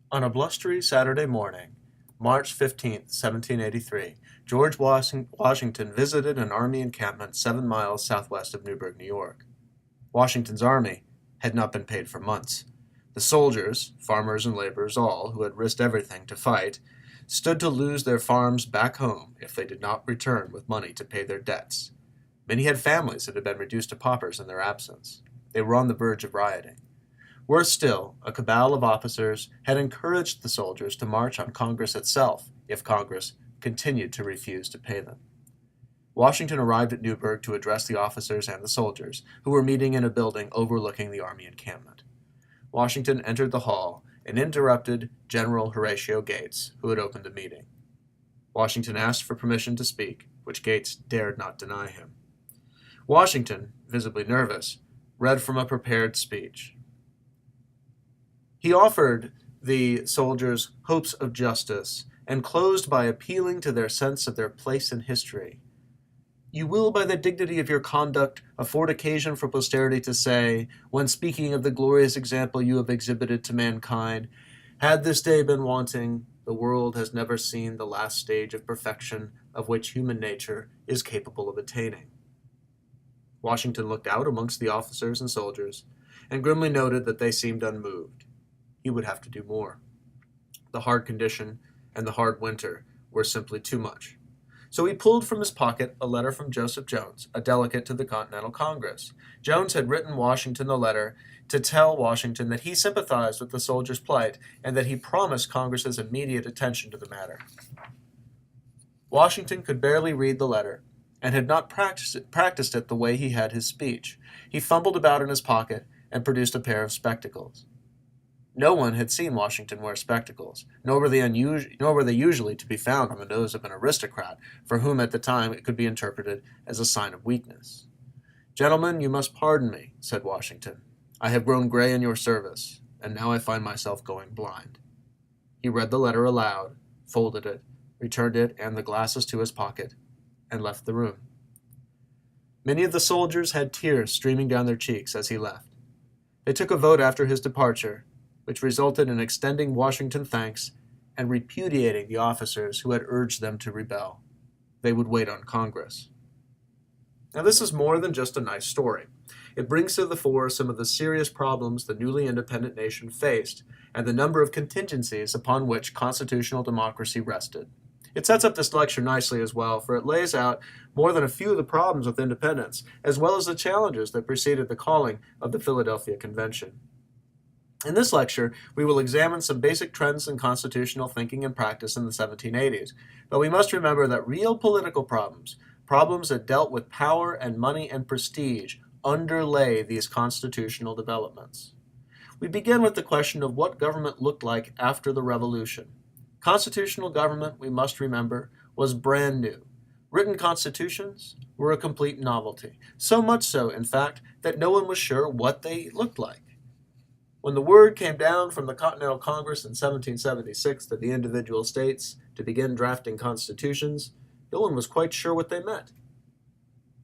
On a blustery Saturday morning, March 15th, 1783, George Washington visited an army encampment 7 miles southwest of Newburgh, New York. Washington's army had not been paid for months. The soldiers, farmers and laborers all, who had risked everything to fight, stood to lose their farms back home if they did not return with money to pay their debts. Many had families that had been reduced to paupers in their absence. They were on the verge of rioting. Worse still, a cabal of officers had encouraged the soldiers to march on Congress itself if Congress continued to refuse to pay them. Washington arrived at Newburgh to address the officers and the soldiers, who were meeting in a building overlooking the army encampment. Washington entered the hall and interrupted General Horatio Gates, who had opened the meeting. Washington asked for permission to speak, which Gates dared not deny him. Washington, visibly nervous, read from a prepared speech. He offered the soldiers hopes of justice and closed by appealing to their sense of their place in history. You will, by the dignity of your conduct, afford occasion for posterity to say, when speaking of the glorious example you have exhibited to mankind, had this day been wanting, the world has never seen the last stage of perfection of which human nature is capable of attaining. Washington looked out amongst the officers and soldiers and grimly noted that they seemed unmoved. He would have to do more. The hard condition and the hard winter were simply too much. So he pulled from his pocket a letter from Joseph Jones, a delegate to the Continental Congress. Jones had written Washington the letter to tell Washington that he sympathized with the soldiers' plight and that he promised Congress's immediate attention to the matter. Washington could barely read the letter and had not practiced it the way he had his speech. He fumbled about in his pocket and produced a pair of spectacles. No one had seen Washington wear spectacles, nor were they usually to be found on the nose of an aristocrat, for whom at the time it could be interpreted as a sign of weakness. "Gentlemen, you must pardon me," said Washington. "I have grown gray in your service, and now I find myself going blind." He read the letter aloud, folded it, returned it and the glasses to his pocket, and left the room. Many of the soldiers had tears streaming down their cheeks as he left. They took a vote after his departure, which resulted in extending Washington thanks and repudiating the officers who had urged them to rebel. They would wait on Congress. Now, this is more than just a nice story. It brings to the fore some of the serious problems the newly independent nation faced and the number of contingencies upon which constitutional democracy rested. It sets up this lecture nicely as well, for it lays out more than a few of the problems with independence, as well as the challenges that preceded the calling of the Philadelphia Convention. In this lecture, we will examine some basic trends in constitutional thinking and practice in the 1780s, but we must remember that real political problems, problems that dealt with power and money and prestige, underlay these constitutional developments. We begin with the question of what government looked like after the Revolution. Constitutional government, we must remember, was brand new. Written constitutions were a complete novelty, so much so, in fact, that no one was sure what they looked like. When the word came down from the Continental Congress in 1776 to the individual states to begin drafting constitutions, no one was quite sure what they meant.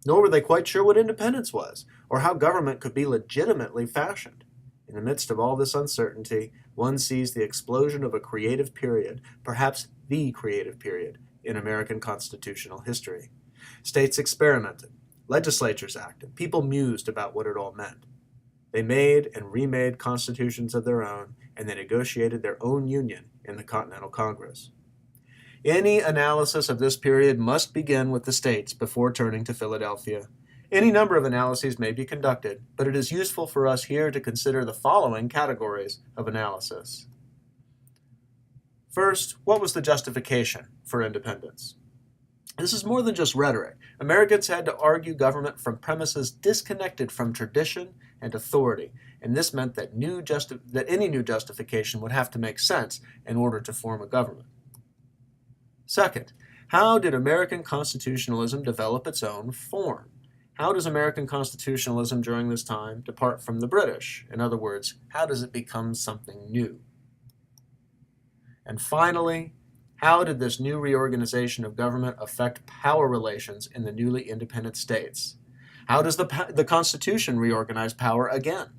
Nor were they quite sure what independence was, or how government could be legitimately fashioned. In the midst of all this uncertainty, one sees the explosion of a creative period, perhaps the creative period, in American constitutional history. States experimented, legislatures acted, people mused about what it all meant. They made and remade constitutions of their own, and they negotiated their own union in the Continental Congress. Any analysis of this period must begin with the states before turning to Philadelphia. Any number of analyses may be conducted, but it is useful for us here to consider the following categories of analysis. First, what was the justification for independence? This is more than just rhetoric. Americans had to argue government from premises disconnected from tradition and authority, and this meant that any new justification would have to make sense in order to form a government. Second, how did American constitutionalism develop its own form? How does American constitutionalism during this time depart from the British? In other words, how does it become something new? And finally, how did this new reorganization of government affect power relations in the newly independent states? How does the Constitution reorganize power again?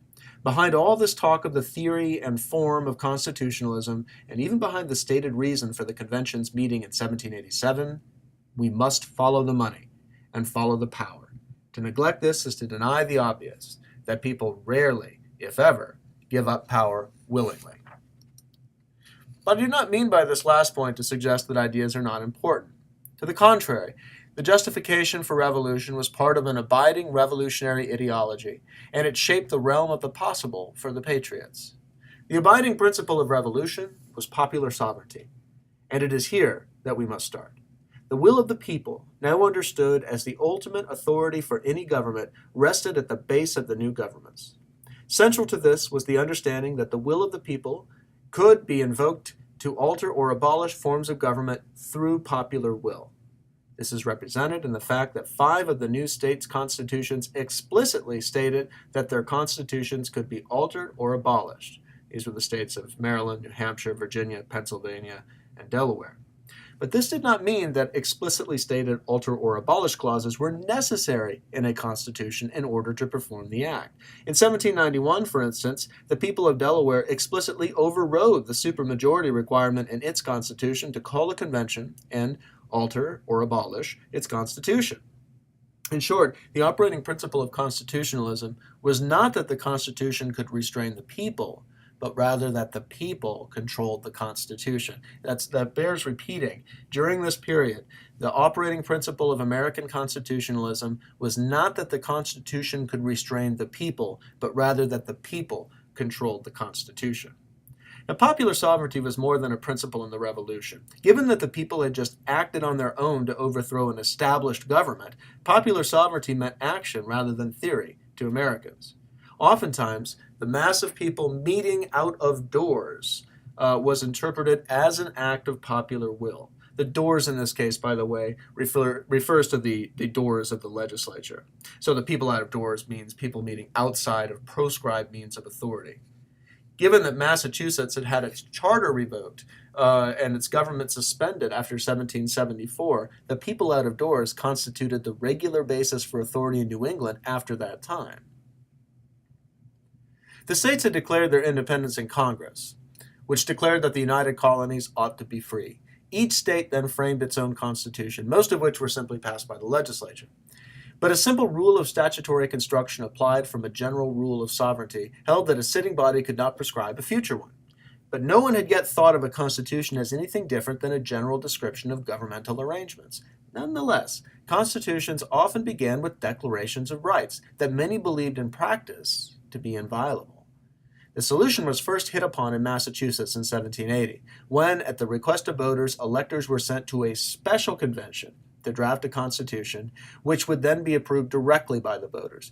Behind all this talk of the theory and form of constitutionalism, and even behind the stated reason for the convention's meeting in 1787, we must follow the money and follow the power. To neglect this is to deny the obvious, that people rarely, if ever, give up power willingly. But I do not mean by this last point to suggest that ideas are not important. To the contrary, the justification for revolution was part of an abiding revolutionary ideology, and it shaped the realm of the possible for the patriots. The abiding principle of revolution was popular sovereignty, and it is here that we must start. The will of the people, now understood as the ultimate authority for any government, rested at the base of the new governments. Central to this was the understanding that the will of the people could be invoked to alter or abolish forms of government through popular will. This is represented in the fact that 5 of the new states' constitutions explicitly stated that their constitutions could be altered or abolished. These were the states of Maryland, New Hampshire, Virginia, Pennsylvania, and Delaware. But this did not mean that explicitly stated alter or abolish clauses were necessary in a constitution in order to perform the act. In 1791, for instance, the people of Delaware explicitly overrode the supermajority requirement in its constitution to call a convention and alter or abolish its constitution. In short, the operating principle of constitutionalism was not that the Constitution could restrain the people, but rather that the people controlled the Constitution. That bears repeating. During this period, the operating principle of American constitutionalism was not that the Constitution could restrain the people, but rather that the people controlled the Constitution. Now, popular sovereignty was more than a principle in the Revolution. Given that the people had just acted on their own to overthrow an established government, popular sovereignty meant action rather than theory to Americans. Oftentimes, the mass of people meeting out of doors was interpreted as an act of popular will. The doors in this case, by the way, refers to the doors of the legislature. So the people out of doors means people meeting outside of proscribed means of authority. Given that Massachusetts had had its charter revoked and its government suspended after 1774, the people out of doors constituted the regular basis for authority in New England after that time. The states had declared their independence in Congress, which declared that the United Colonies ought to be free. Each state then framed its own constitution, most of which were simply passed by the legislature. But a simple rule of statutory construction applied from a general rule of sovereignty held that a sitting body could not prescribe a future one. But no one had yet thought of a constitution as anything different than a general description of governmental arrangements. Nonetheless, constitutions often began with declarations of rights that many believed in practice to be inviolable. The solution was first hit upon in Massachusetts in 1780, when, at the request of voters, electors were sent to a special convention to draft a constitution, which would then be approved directly by the voters.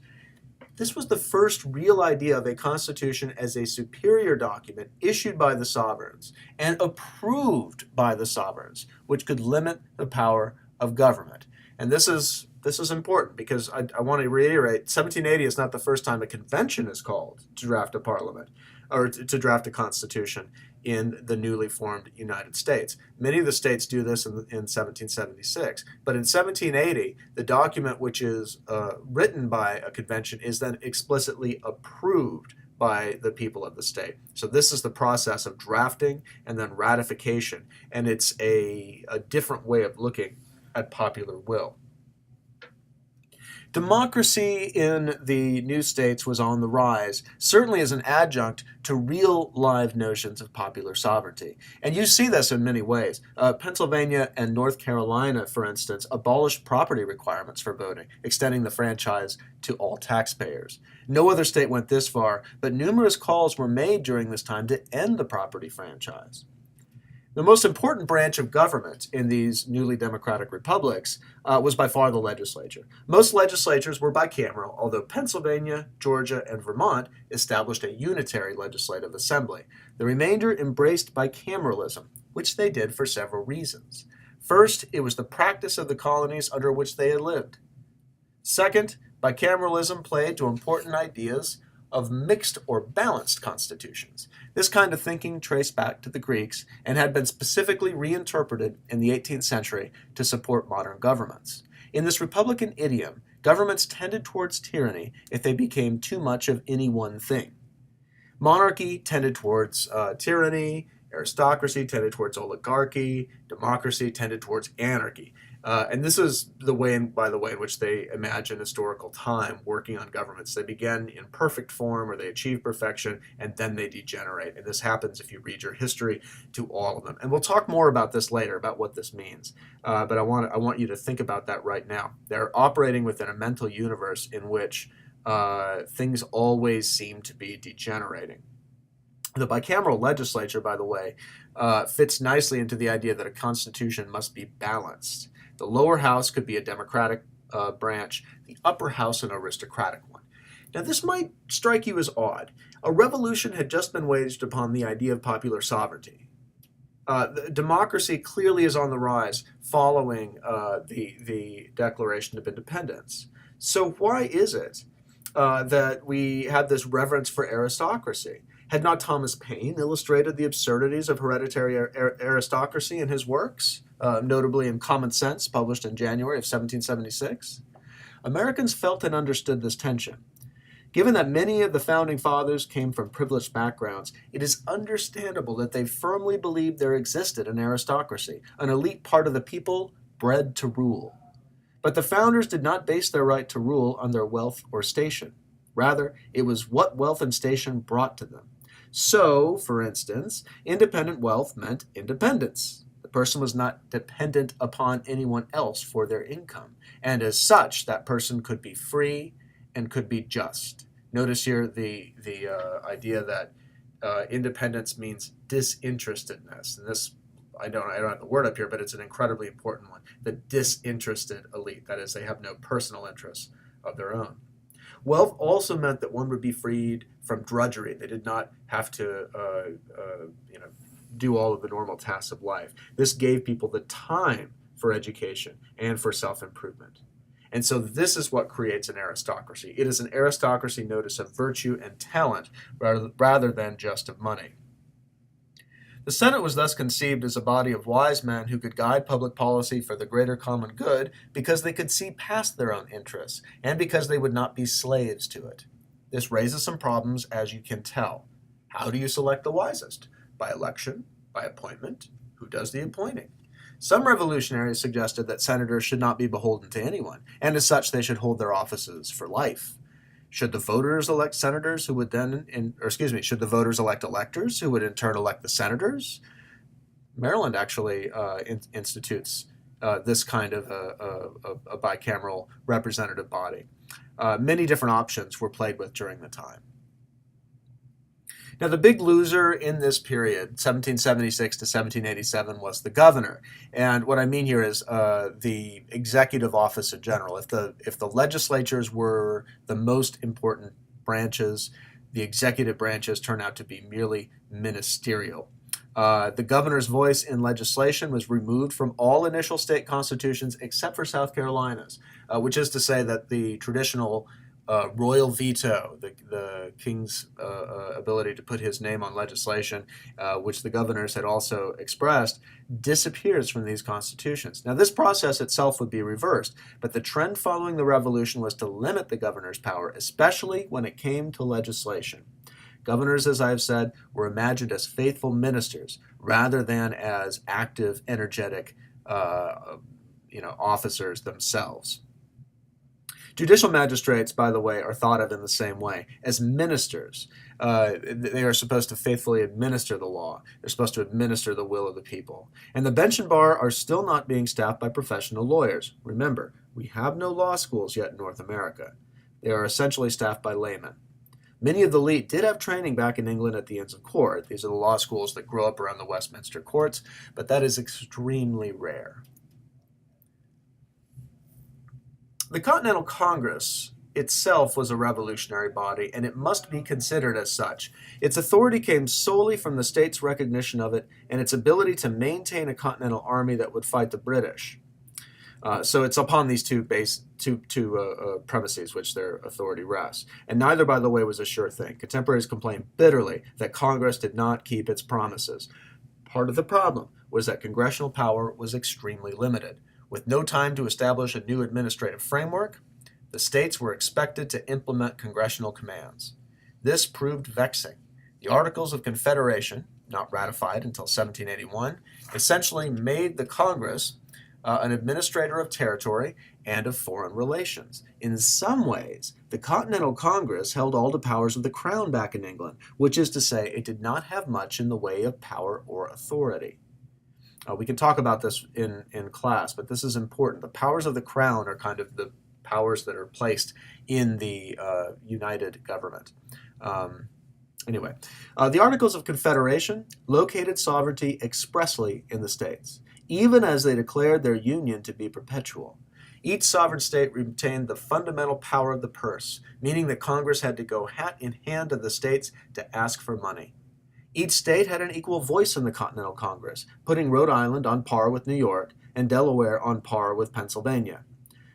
This was the first real idea of a constitution as a superior document issued by the sovereigns and approved by the sovereigns, which could limit the power of government. And this is important because I want to reiterate, 1780 is not the first time a convention is called to draft a parliament or to draft a constitution in the newly formed United States. Many of the states do this in 1776, but in 1780, the document which is written by a convention is then explicitly approved by the people of the state. So this is the process of drafting and then ratification, and it's a different way of looking at popular will. Democracy in the new states was on the rise, certainly as an adjunct to real live notions of popular sovereignty. And you see this in many ways. Pennsylvania and North Carolina, for instance, abolished property requirements for voting, extending the franchise to all taxpayers. No other state went this far, but numerous calls were made during this time to end the property franchise. The most important branch of government in these newly democratic republics was by far the legislature. Most legislatures were bicameral, although Pennsylvania, Georgia, and Vermont established a unitary legislative assembly. The remainder embraced bicameralism, which they did for several reasons. First, it was the practice of the colonies under which they had lived. Second, bicameralism played to important ideas of mixed or balanced constitutions. This kind of thinking traced back to the Greeks and had been specifically reinterpreted in the 18th century to support modern governments. In this Republican idiom, governments tended towards tyranny if they became too much of any one thing. Monarchy tended towards tyranny, aristocracy tended towards oligarchy, democracy tended towards anarchy. And this is the way, by the way, in which they imagine historical time working on governments. They begin in perfect form, or they achieve perfection, and then they degenerate. And this happens if you read your history to all of them. And we'll talk more about this later, about what this means. But I want you to think about that right now. They're operating within a mental universe in which things always seem to be degenerating. The bicameral legislature, by the way, fits nicely into the idea that a constitution must be balanced. The lower house could be a democratic branch, the upper house an aristocratic one. Now, this might strike you as odd. A revolution had just been waged upon the idea of popular sovereignty. Democracy clearly is on the rise following the Declaration of Independence. So why is it that we have this reverence for aristocracy? Had not Thomas Paine illustrated the absurdities of hereditary aristocracy in his works, notably in Common Sense, published in January of 1776? Americans felt and understood this tension. Given that many of the founding fathers came from privileged backgrounds, it is understandable that they firmly believed there existed an aristocracy, an elite part of the people bred to rule. But the founders did not base their right to rule on their wealth or station. Rather, it was what wealth and station brought to them. So, for instance, independent wealth meant independence. The person was not dependent upon anyone else for their income, and as such, that person could be free and could be just. Notice here the idea that independence means disinterestedness, and this I don't have the word up here, but it's an incredibly important one. The disinterested elite, that is, they have no personal interests of their own. Wealth also meant that one would be freed from drudgery. They did not have to, do all of the normal tasks of life. This gave people the time for education and for self-improvement. And so this is what creates an aristocracy. It is an aristocracy, notice, of virtue and talent rather than just of money. The Senate was thus conceived as a body of wise men who could guide public policy for the greater common good because they could see past their own interests and because they would not be slaves to it. This raises some problems, as you can tell. How do you select the wisest? By election? By appointment? Who does the appointing? Some revolutionaries suggested that senators should not be beholden to anyone, and as such they should hold their offices for life. Should the voters elect senators who would then, should the voters elect electors who would in turn elect the senators? Maryland actually institutes this kind of a bicameral representative body. Many different options were played with during the time. Now, the big loser in this period, 1776 to 1787, was the governor. And what I mean here is the executive office in general. If the legislatures were the most important branches, the executive branches turn out to be merely ministerial. The governor's voice in legislation was removed from all initial state constitutions except for South Carolina's, which is to say that the traditional royal veto, the king's ability to put his name on legislation, which the governors had also expressed, disappears from these constitutions. Now, this process itself would be reversed, but the trend following the revolution was to limit the governor's power, especially when it came to legislation. Governors, as I've said, were imagined as faithful ministers rather than as active, energetic officers themselves. Judicial magistrates, by the way, are thought of in the same way as ministers. They are supposed to faithfully administer the law. They're supposed to administer the will of the people. And the bench and bar are still not being staffed by professional lawyers. Remember, we have no law schools yet in North America. They are essentially staffed by laymen. Many of the elite did have training back in England at the Inns of Court. These are the law schools that grow up around the Westminster courts, but that is extremely rare. The Continental Congress itself was a revolutionary body, and it must be considered as such. Its authority came solely from the state's recognition of it and its ability to maintain a continental army that would fight the British. So it's upon these two premises which their authority rests. And neither, by the way, was a sure thing. Contemporaries complained bitterly that Congress did not keep its promises. Part of the problem was that congressional power was extremely limited. With no time to establish a new administrative framework, the states were expected to implement congressional commands. This proved vexing. The Articles of Confederation, not ratified until 1781, essentially made the Congress an administrator of territory and of foreign relations. In some ways, the Continental Congress held all the powers of the crown back in England, which is to say, it did not have much in the way of power or authority. We can talk about this in class, but this is important. The powers of the crown are kind of the powers that are placed in the united government. Anyway, the Articles of Confederation located sovereignty expressly in the states, even as they declared their union to be perpetual. Each sovereign state retained the fundamental power of the purse, meaning that Congress had to go hat in hand to the states to ask for money. Each state had an equal voice in the Continental Congress, putting Rhode Island on par with New York and Delaware on par with Pennsylvania.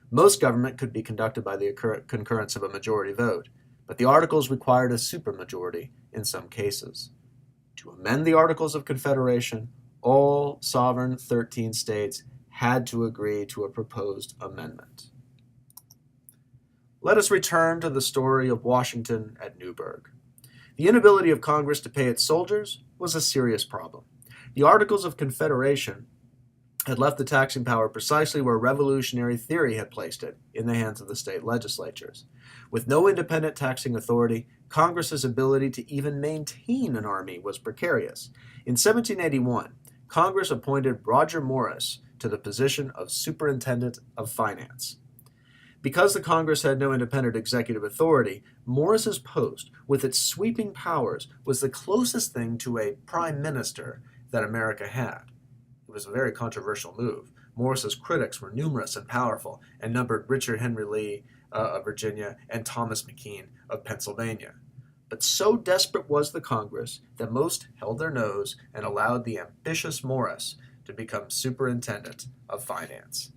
Most government could be conducted by the concurrence of a majority vote, but the Articles required a supermajority in some cases. To amend the Articles of Confederation, all sovereign 13 states had to agree to a proposed amendment. Let us return to the story of Washington at Newburgh. The inability of Congress to pay its soldiers was a serious problem. The Articles of Confederation had left the taxing power precisely where revolutionary theory had placed it, in the hands of the state legislatures. With no independent taxing authority, Congress's ability to even maintain an army was precarious. In 1781, Congress appointed Roger Morris to the position of Superintendent of Finance. Because the Congress had no independent executive authority, Morris's post, with its sweeping powers, was the closest thing to a prime minister that America had. It was a very controversial move. Morris's critics were numerous and powerful, and numbered Richard Henry Lee of Virginia and Thomas McKean of Pennsylvania. But so desperate was the Congress that most held their nose and allowed the ambitious Morris to become Superintendent of Finance.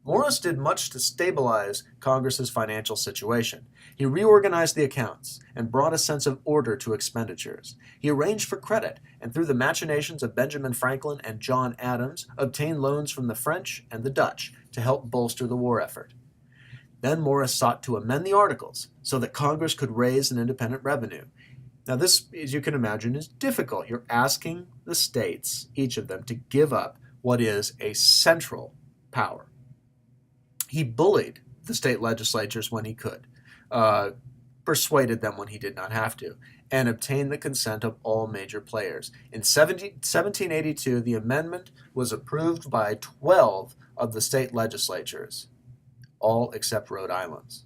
Morris did much to stabilize Congress's financial situation. He reorganized the accounts and brought a sense of order to expenditures. He arranged for credit, and through the machinations of Benjamin Franklin and John Adams, obtained loans from the French and the Dutch to help bolster the war effort. Then Morris sought to amend the Articles so that Congress could raise an independent revenue. Now this, as you can imagine, is difficult. You're asking the states, each of them, to give up what is a central power. He bullied the state legislatures when he could, persuaded them when he did not have to, and obtained the consent of all major players. In 1782, the amendment was approved by 12 of the state legislatures, all except Rhode Island's.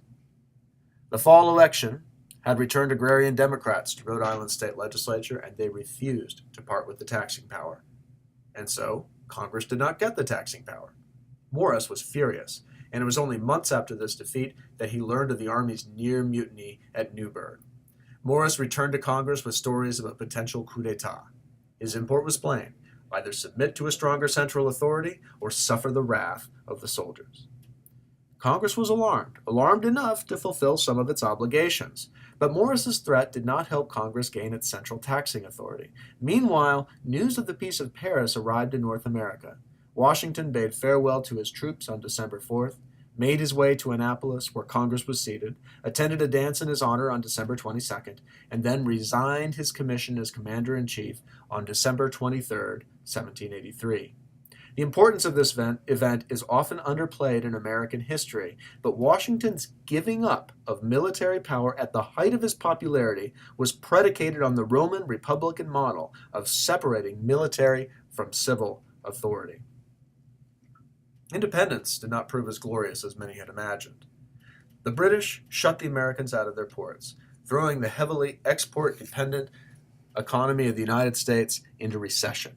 The fall election had returned agrarian Democrats to Rhode Island state legislature, and they refused to part with the taxing power. And so, Congress did not get the taxing power. Morris was furious, and it was only months after this defeat that he learned of the Army's near mutiny at Newburgh. Morris returned to Congress with stories of a potential coup d'etat. His import was plain: either submit to a stronger central authority or suffer the wrath of the soldiers. Congress was alarmed enough to fulfill some of its obligations. But Morris's threat did not help Congress gain its central taxing authority. Meanwhile, news of the Peace of Paris arrived in North America. Washington bade farewell to his troops on December 4th, made his way to Annapolis, where Congress was seated, attended a dance in his honor on December 22nd, and then resigned his commission as Commander-in-Chief on December 23rd, 1783. The importance of this event is often underplayed in American history, but Washington's giving up of military power at the height of his popularity was predicated on the Roman Republican model of separating military from civil authority. Independence did not prove as glorious as many had imagined. The British shut the Americans out of their ports, throwing the heavily export-dependent economy of the United States into recession.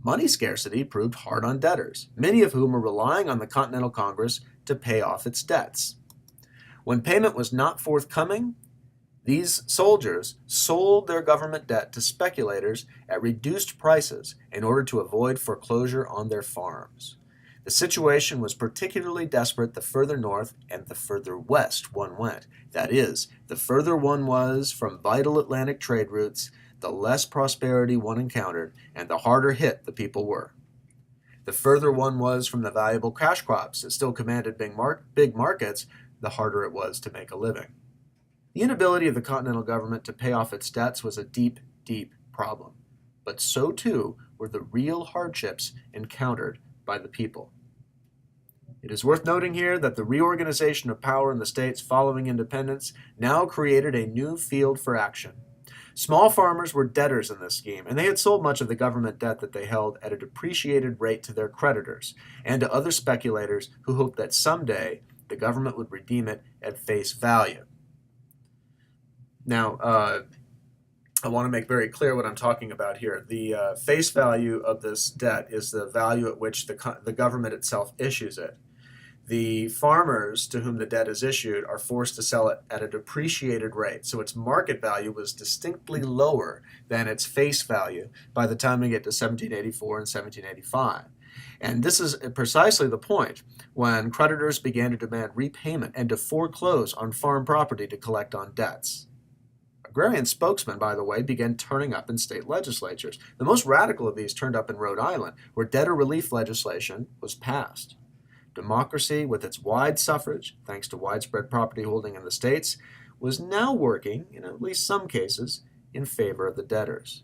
Money scarcity proved hard on debtors, many of whom were relying on the Continental Congress to pay off its debts. When payment was not forthcoming, these soldiers sold their government debt to speculators at reduced prices in order to avoid foreclosure on their farms. The situation was particularly desperate the further north and the further west one went. That is, the further one was from vital Atlantic trade routes, the less prosperity one encountered, and the harder hit the people were. The further one was from the valuable cash crops that still commanded big markets, the harder it was to make a living. The inability of the Continental government to pay off its debts was a deep, deep problem, but so too were the real hardships encountered by the people. It is worth noting here that the reorganization of power in the states following independence now created a new field for action. Small farmers were debtors in this scheme, and they had sold much of the government debt that they held at a depreciated rate to their creditors and to other speculators who hoped that someday the government would redeem it at face value. Now, I want to make very clear what I'm talking about here. The face value of this debt is the value at which the government itself issues it. The farmers to whom the debt is issued are forced to sell it at a depreciated rate, so its market value was distinctly lower than its face value by the time we get to 1784 and 1785. And this is precisely the point when creditors began to demand repayment and to foreclose on farm property to collect on debts. Agrarian spokesmen, by the way, began turning up in state legislatures. The most radical of these turned up in Rhode Island, where debtor relief legislation was passed. Democracy, with its wide suffrage, thanks to widespread property holding in the states, was now working, in at least some cases, in favor of the debtors.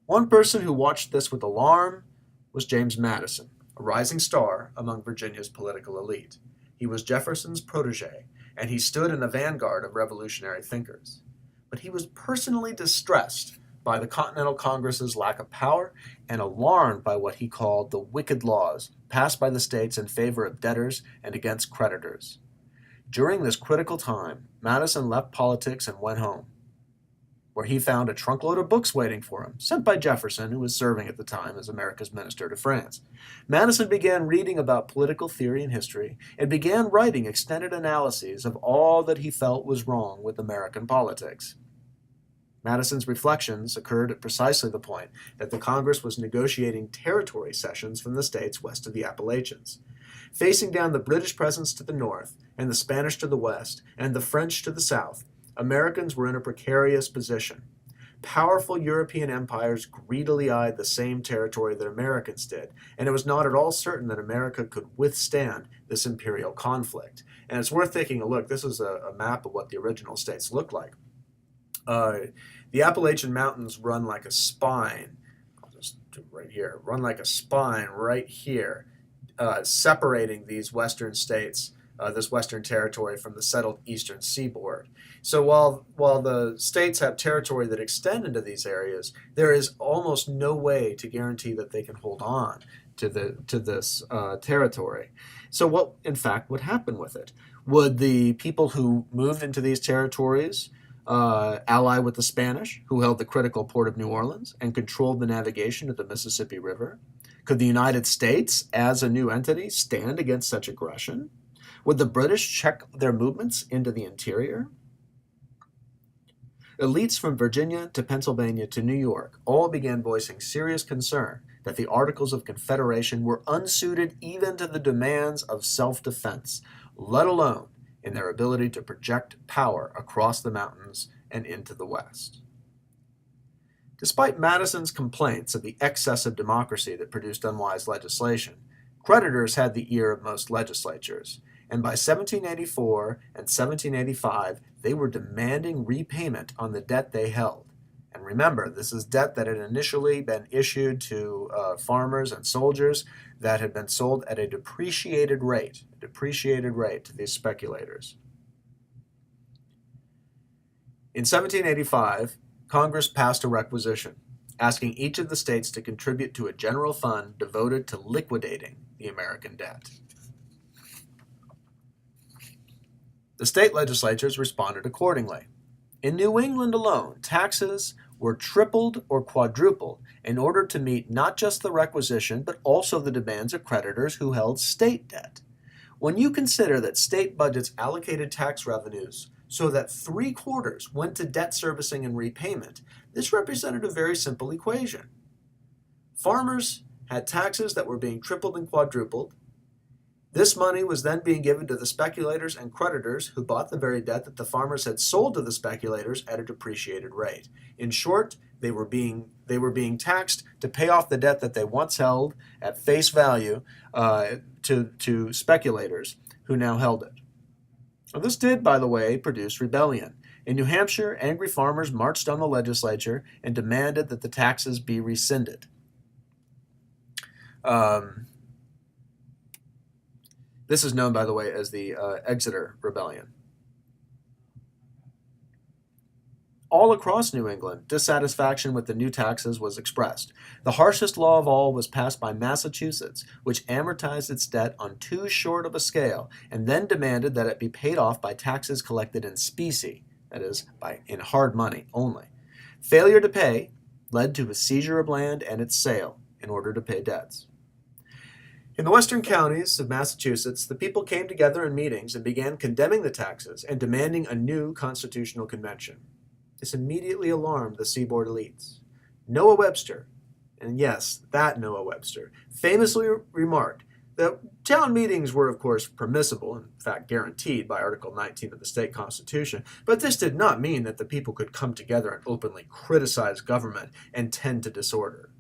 One person who watched this with alarm was James Madison, a rising star among Virginia's political elite. He was Jefferson's protege, and he stood in the vanguard of revolutionary thinkers. But he was personally distressed by the Continental Congress's lack of power and alarmed by what he called the wicked laws passed by the states in favor of debtors and against creditors. During this critical time, Madison left politics and went home, where he found a trunkload of books waiting for him, sent by Jefferson, who was serving at the time as America's minister to France. Madison began reading about political theory and history and began writing extended analyses of all that he felt was wrong with American politics. Madison's reflections occurred at precisely the point that the Congress was negotiating territory cessions from the states west of the Appalachians. Facing down the British presence to the north, and the Spanish to the west, and the French to the south, Americans were in a precarious position. Powerful European empires greedily eyed the same territory that Americans did, and it was not at all certain that America could withstand this imperial conflict. And it's worth taking a look. This is a map of what the original states looked like. The Appalachian Mountains run like a spine. I'll just do right here. Run like a spine right here, separating these western states, this western territory, from the settled eastern seaboard. So while the states have territory that extend into these areas, there is almost no way to guarantee that they can hold on to this territory. So what, in fact, would happen with it? Would the people who moved into these territories ally with the Spanish, who held the critical port of New Orleans and controlled the navigation of the Mississippi River? Could the United States, as a new entity, stand against such aggression? Would the British check their movements into the interior? Elites from Virginia to Pennsylvania to New York all began voicing serious concern that the Articles of Confederation were unsuited even to the demands of self-defense, let alone in their ability to project power across the mountains and into the West. Despite Madison's complaints of the excess of democracy that produced unwise legislation, creditors had the ear of most legislatures, and by 1784 and 1785 they were demanding repayment on the debt they held. And remember, this is debt that had initially been issued to farmers and soldiers that had been sold at a depreciated rate to these speculators. In 1785, Congress passed a requisition asking each of the states to contribute to a general fund devoted to liquidating the American debt. The state legislatures responded accordingly. In New England alone, taxes were tripled or quadrupled in order to meet not just the requisition, but also the demands of creditors who held state debt. When you consider that state budgets allocated tax revenues so that 3/4 went to debt servicing and repayment, this represented a very simple equation. Farmers had taxes that were being tripled and quadrupled. This money was then being given to the speculators and creditors who bought the very debt that the farmers had sold to the speculators at a depreciated rate. In short, they were being taxed to pay off the debt that they once held at face value to speculators who now held it. Now, this did, by the way, produce rebellion. In New Hampshire, angry farmers marched on the legislature and demanded that the taxes be rescinded. This is known, by the way, as the Exeter Rebellion. All across New England, dissatisfaction with the new taxes was expressed. The harshest law of all was passed by Massachusetts, which amortized its debt on too short of a scale and then demanded that it be paid off by taxes collected in specie, that is, in hard money only. Failure to pay led to a seizure of land and its sale in order to pay debts. In the western counties of Massachusetts, the people came together in meetings and began condemning the taxes and demanding a new constitutional convention. This immediately alarmed the seaboard elites. Noah Webster, and yes, that Noah Webster, famously remarked that town meetings were, of course, permissible, in fact guaranteed by Article 19 of the state constitution, but this did not mean that the people could come together and openly criticize government and tend to disorder.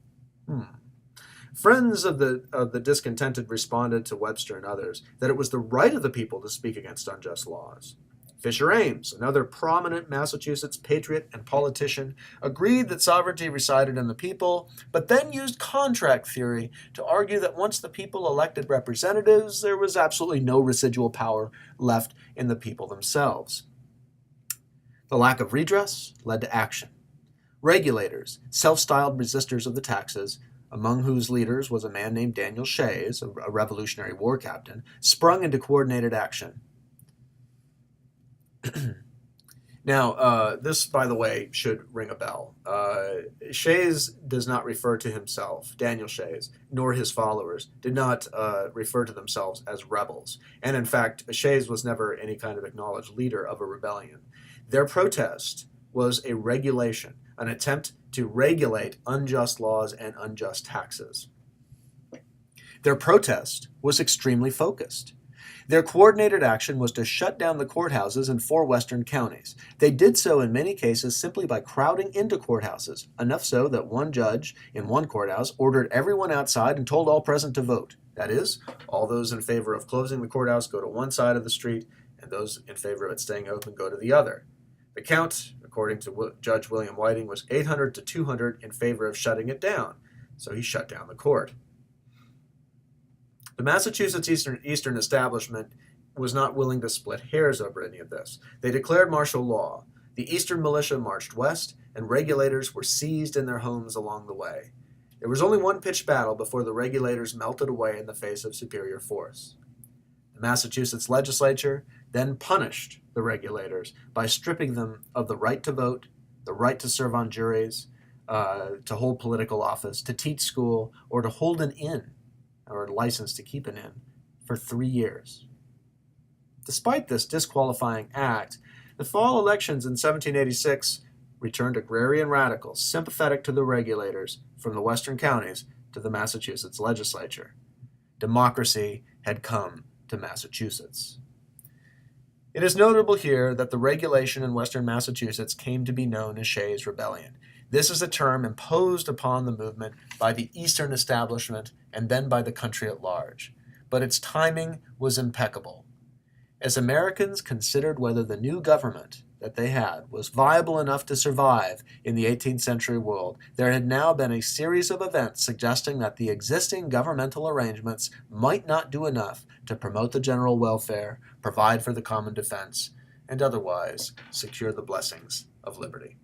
Friends of the discontented responded to Webster and others that it was the right of the people to speak against unjust laws. Fisher Ames, another prominent Massachusetts patriot and politician, agreed that sovereignty resided in the people, but then used contract theory to argue that once the people elected representatives, there was absolutely no residual power left in the people themselves. The lack of redress led to action. Regulators, self-styled resistors of the taxes, among whose leaders was a man named Daniel Shays, a Revolutionary War captain, sprung into coordinated action. Now, this, by the way, should ring a bell. Shays does not refer to himself, Daniel Shays, nor his followers, did not refer to themselves as rebels. And in fact, Shays was never any kind of acknowledged leader of a rebellion. Their protest was a regulation, an attempt to regulate unjust laws and unjust taxes. Their protest was extremely focused. Their coordinated action was to shut down the courthouses in 4 western counties. They did so in many cases simply by crowding into courthouses, enough so that one judge in one courthouse ordered everyone outside and told all present to vote. That is, all those in favor of closing the courthouse go to one side of the street, and those in favor of it staying open go to the other. The count, according to Judge William Whiting, was 800 to 200 in favor of shutting it down, so he shut down the court. The Massachusetts Eastern establishment was not willing to split hairs over any of this. They declared martial law. The Eastern militia marched west, and regulators were seized in their homes along the way. There was only one pitched battle before the regulators melted away in the face of superior force. The Massachusetts legislature then punished the regulators by stripping them of the right to vote, the right to serve on juries, to hold political office, to teach school, or to hold an inn, or a license to keep an inn, for 3 years. Despite this disqualifying act, the fall elections in 1786 returned agrarian radicals sympathetic to the regulators from the western counties to the Massachusetts legislature. Democracy had come to Massachusetts. It is notable here that the regulation in western Massachusetts came to be known as Shays' Rebellion. This is a term imposed upon the movement by the Eastern establishment and then by the country at large. But its timing was impeccable. As Americans considered whether the new government that they had was viable enough to survive in the 18th century world, there had now been a series of events suggesting that the existing governmental arrangements might not do enough to promote the general welfare, provide for the common defense, and otherwise secure the blessings of liberty.